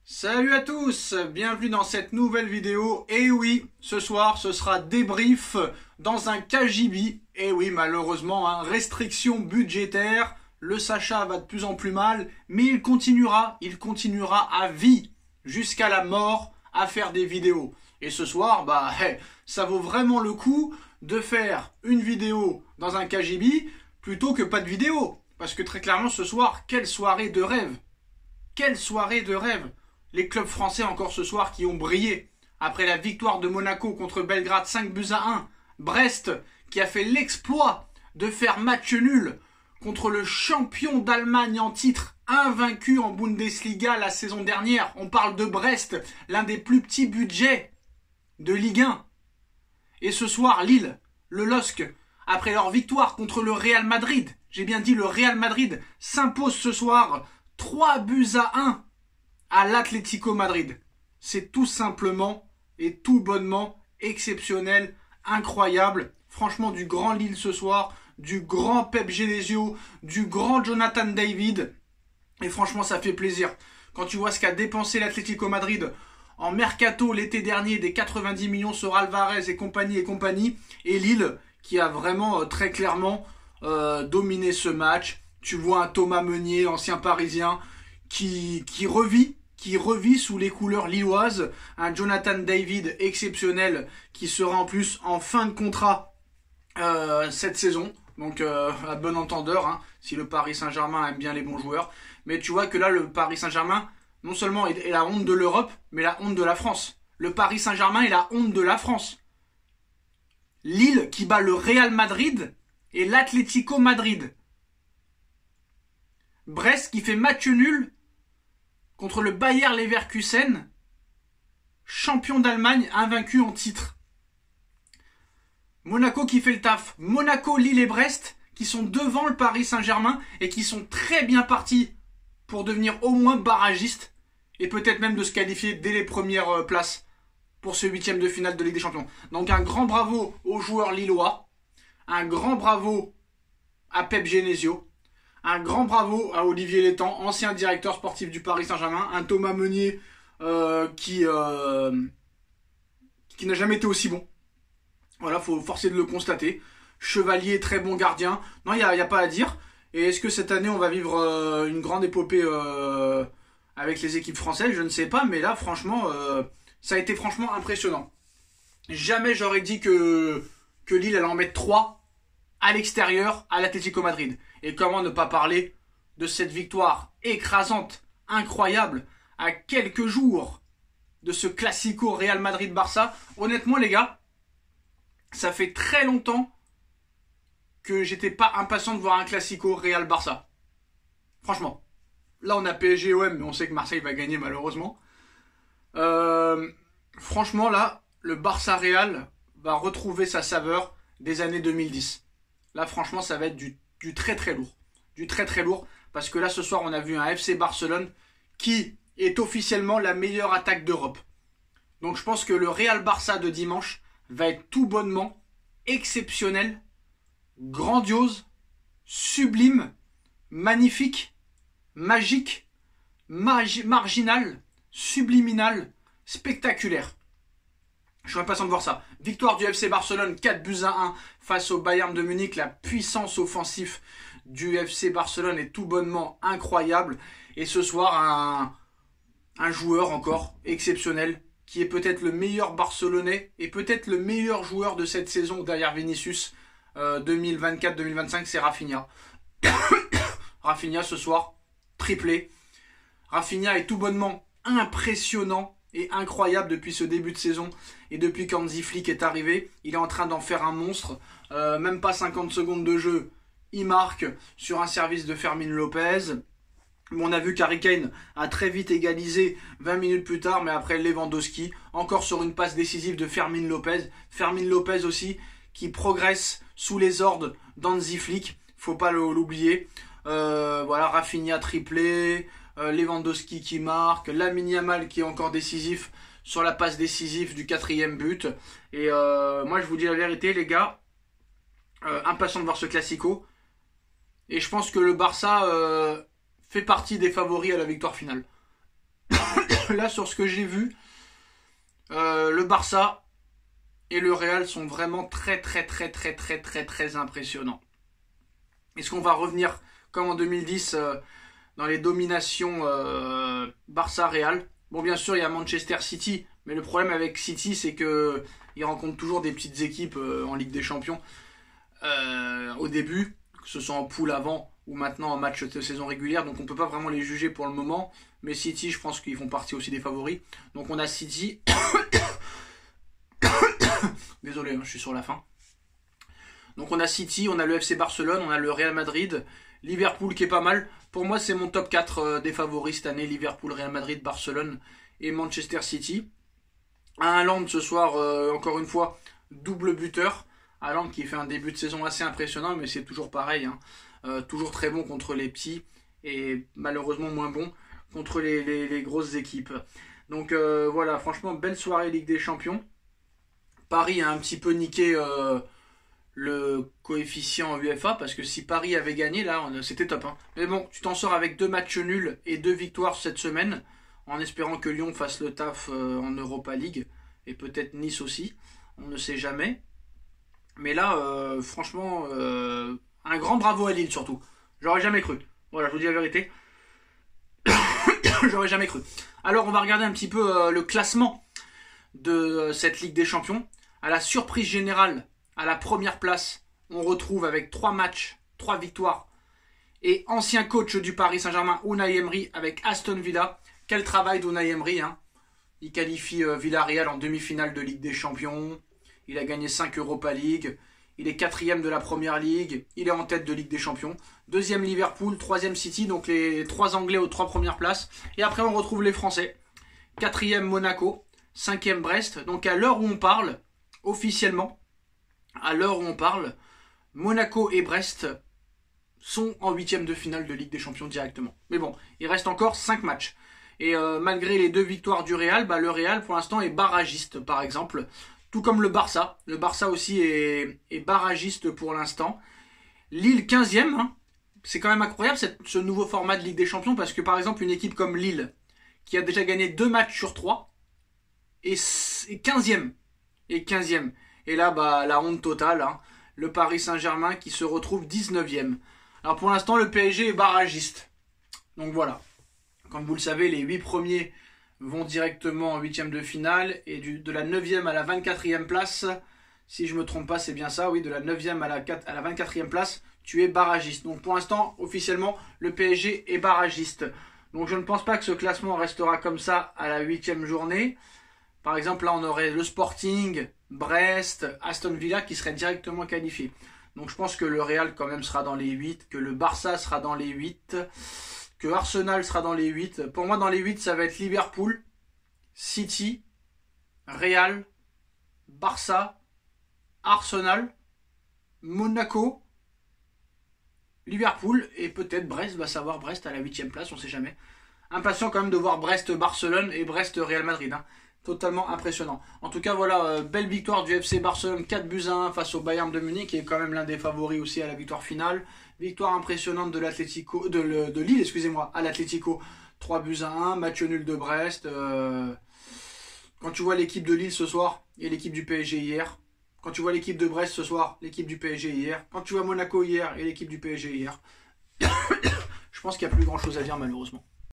Salut à tous, bienvenue dans cette nouvelle vidéo. Et oui, ce soir ce sera débrief dans un KGB. Et oui, malheureusement, restriction budgétaire, le Sacha va de plus en plus mal, mais il continuera à vie, jusqu'à la mort, à faire des vidéos. Et ce soir, ça vaut vraiment le coup de faire une vidéo dans un KGB plutôt que pas de vidéo. Parce que très clairement ce soir, quelle soirée de rêve! Quelle soirée de rêve! Les clubs français encore ce soir qui ont brillé. Après la victoire de Monaco contre Belgrade 5-1. Brest qui a fait l'exploit de faire match nul contre le champion d'Allemagne en titre, invaincu en Bundesliga la saison dernière. On parle de Brest, l'un des plus petits budgets de Ligue 1. Et ce soir, Lille, le LOSC, après leur victoire contre le Real Madrid, j'ai bien dit le Real Madrid, s'impose ce soir 3-1 à l'Atlético Madrid. C'est tout simplement et tout bonnement exceptionnel, incroyable. Franchement, du grand Lille ce soir, du grand Pep Genesio, du grand Jonathan David. Et franchement, ça fait plaisir. Quand tu vois ce qu'a dépensé l'Atlético Madrid en mercato l'été dernier, des 90 millions sur Alvarez et compagnie, et Lille qui a vraiment très clairement dominé ce match. Tu vois un Thomas Meunier, ancien parisien, qui revit sous les couleurs lilloises, un Jonathan David exceptionnel qui sera en plus en fin de contrat cette saison, donc à bon entendeur, si le Paris Saint-Germain aime bien les bons joueurs. Mais tu vois que là le Paris Saint-Germain non seulement est la honte de l'Europe, mais la honte de la France. Le Paris Saint-Germain est la honte de la France. Lille qui bat le Real Madrid et l'Atlético Madrid. Brest qui fait match nul contre le Bayer Leverkusen, champion d'Allemagne, invaincu en titre. Monaco qui fait le taf. Monaco, Lille et Brest qui sont devant le Paris Saint-Germain et qui sont très bien partis pour devenir au moins barragistes et peut-être même de se qualifier dès les premières places pour ce huitième de finale de Ligue des Champions. Donc un grand bravo aux joueurs lillois, un grand bravo à Pep Genesio, un grand bravo à Olivier Létang, ancien directeur sportif du Paris Saint-Germain, un Thomas Meunier qui n'a jamais été aussi bon. Voilà, faut forcer de le constater. Chevalier, très bon gardien. Non, il n'y a pas à dire. Et est-ce que cette année, on va vivre une grande épopée avec les équipes françaises? Je ne sais pas, mais là, franchement, ça a été franchement impressionnant. Jamais j'aurais dit que Lille allait en mettre 3 à l'extérieur à l'Atlético Madrid. Et comment ne pas parler de cette victoire écrasante, incroyable, à quelques jours de ce classico Real Madrid-Barça. Honnêtement les gars, ça fait très longtemps que j'étais pas impatient de voir un classico Real-Barça. Franchement. Là on a PSG-OM, mais on sait que Marseille va gagner malheureusement. Franchement là, le Barça-Real va retrouver sa saveur des années 2010. Là franchement ça va être du très très lourd. Du très très lourd. Parce que là ce soir on a vu un FC Barcelone qui est officiellement la meilleure attaque d'Europe. Donc je pense que le Real Barça de dimanche va être tout bonnement exceptionnel, grandiose, sublime, magnifique, magique, marginal, subliminal, spectaculaire. Je suis impatient de voir ça. Victoire du FC Barcelone 4-1 face au Bayern de Munich. La puissance offensive du FC Barcelone est tout bonnement incroyable. Et ce soir, un joueur encore exceptionnel qui est peut-être le meilleur Barcelonais et peut-être le meilleur joueur de cette saison derrière Vinicius 2024-2025, c'est Rafinha. Rafinha ce soir, triplé. Rafinha est tout bonnement impressionnant et incroyable depuis ce début de saison et depuis qu'Hansi Flick est arrivé. Il est en train d'en faire un monstre. Même pas 50 secondes de jeu, il marque sur un service de Fermin Lopez. On a vu qu'Harry Kane a très vite égalisé 20 minutes plus tard, mais après Lewandowski, encore sur une passe décisive de Fermin Lopez. Fermin Lopez aussi, qui progresse sous les ordres d'Hansi Flick, faut pas l'oublier. Voilà, Rafinha triplé, Lewandowski qui marque, Lamine Yamal qui est encore décisif sur la passe décisive du 4e but. Et moi je vous dis la vérité les gars, impatient de voir ce classico. Et je pense que le Barça fait partie des favoris à la victoire finale. là sur ce que j'ai vu, le Barça et le Real sont vraiment très impressionnants. Est-ce qu'on va revenir comme en 2010 dans les dominations Barça-Real? Bon, bien sûr, il y a Manchester City, mais le problème avec City, c'est que il rencontre toujours des petites équipes en Ligue des Champions au début, que ce soit en poule avant ou maintenant en match de saison régulière, donc on ne peut pas vraiment les juger pour le moment. Mais City, je pense qu'ils font partie aussi des favoris. Donc on a City. Désolé, je suis sur la fin. Donc on a City, on a le FC Barcelone, on a le Real Madrid, Liverpool qui est pas mal. Pour moi, c'est mon top 4 des favoris cette année. Liverpool, Real Madrid, Barcelone et Manchester City. Haaland ce soir, encore une fois, double buteur. Haaland qui fait un début de saison assez impressionnant, mais c'est toujours pareil. Toujours très bon contre les petits et malheureusement moins bon contre les grosses équipes. Donc voilà, franchement, belle soirée Ligue des Champions. Paris a un petit peu niqué le coefficient UEFA, parce que si Paris avait gagné, là, c'était top. Mais bon, tu t'en sors avec 2 matchs nuls et 2 victoires cette semaine, en espérant que Lyon fasse le taf en Europa League, et peut-être Nice aussi, on ne sait jamais. Mais là, franchement, un grand bravo à Lille surtout. J'aurais jamais cru. Voilà, je vous dis la vérité. J'aurais jamais cru. Alors, on va regarder un petit peu le classement de cette Ligue des Champions. À la surprise générale, à la première place, on retrouve avec 3 matchs, 3 victoires. Et ancien coach du Paris Saint-Germain, Unai Emery, avec Aston Villa. Quel travail d'Unai Emery, Il qualifie Villarreal en demi-finale de Ligue des Champions. Il a gagné 5 Europa League. Il est 4e de la Première Ligue. Il est en tête de Ligue des Champions. 2e Liverpool, 3e City. Donc les 3 Anglais aux 3 premières places. Et après on retrouve les Français. 4e Monaco. 5e Brest. Donc à l'heure où on parle, officiellement, à l'heure où on parle, Monaco et Brest sont en 8e de finale de Ligue des Champions directement. Mais bon, il reste encore 5 matchs. Et malgré les 2 victoires du Real, le Real pour l'instant est barragiste par exemple. Tout comme le Barça. Le Barça aussi est barragiste pour l'instant. Lille 15e. C'est quand même incroyable ce nouveau format de Ligue des Champions, parce que par exemple une équipe comme Lille, qui a déjà gagné 2 matchs sur 3, est 15e. Et là, la honte totale. Le Paris Saint-Germain qui se retrouve 19e. Alors pour l'instant, le PSG est barragiste. Donc voilà. Comme vous le savez, les 8 premiers vont directement en 8e de finale. Et de la 9e à la 24e place, si je ne me trompe pas, c'est bien ça. Oui, de la 9e à la 24e place, tu es barragiste. Donc pour l'instant, officiellement, le PSG est barragiste. Donc je ne pense pas que ce classement restera comme ça à la 8e journée. Par exemple, là, on aurait le Sporting, Brest, Aston Villa qui seraient directement qualifiés. Donc je pense que le Real quand même sera dans les 8, que le Barça sera dans les 8, que Arsenal sera dans les 8. Pour moi, dans les 8, ça va être Liverpool, City, Real, Barça, Arsenal, Monaco, Liverpool et peut-être Brest. Va savoir, Brest à la 8e place, on ne sait jamais. Impatient quand même de voir Brest-Barcelone et Brest-Real Madrid. Totalement impressionnant. En tout cas, voilà, belle victoire du FC Barcelone, 4-1 face au Bayern de Munich, qui est quand même l'un des favoris aussi à la victoire finale. Victoire impressionnante de l'Atlético, de Lille, excusez-moi, à l'Atlético, 3-1, match nul de Brest. Quand tu vois l'équipe de Lille ce soir et l'équipe du PSG hier, quand tu vois l'équipe de Brest ce soir, l'équipe du PSG hier, quand tu vois Monaco hier et l'équipe du PSG hier, je pense qu'il n'y a plus grand chose à dire malheureusement.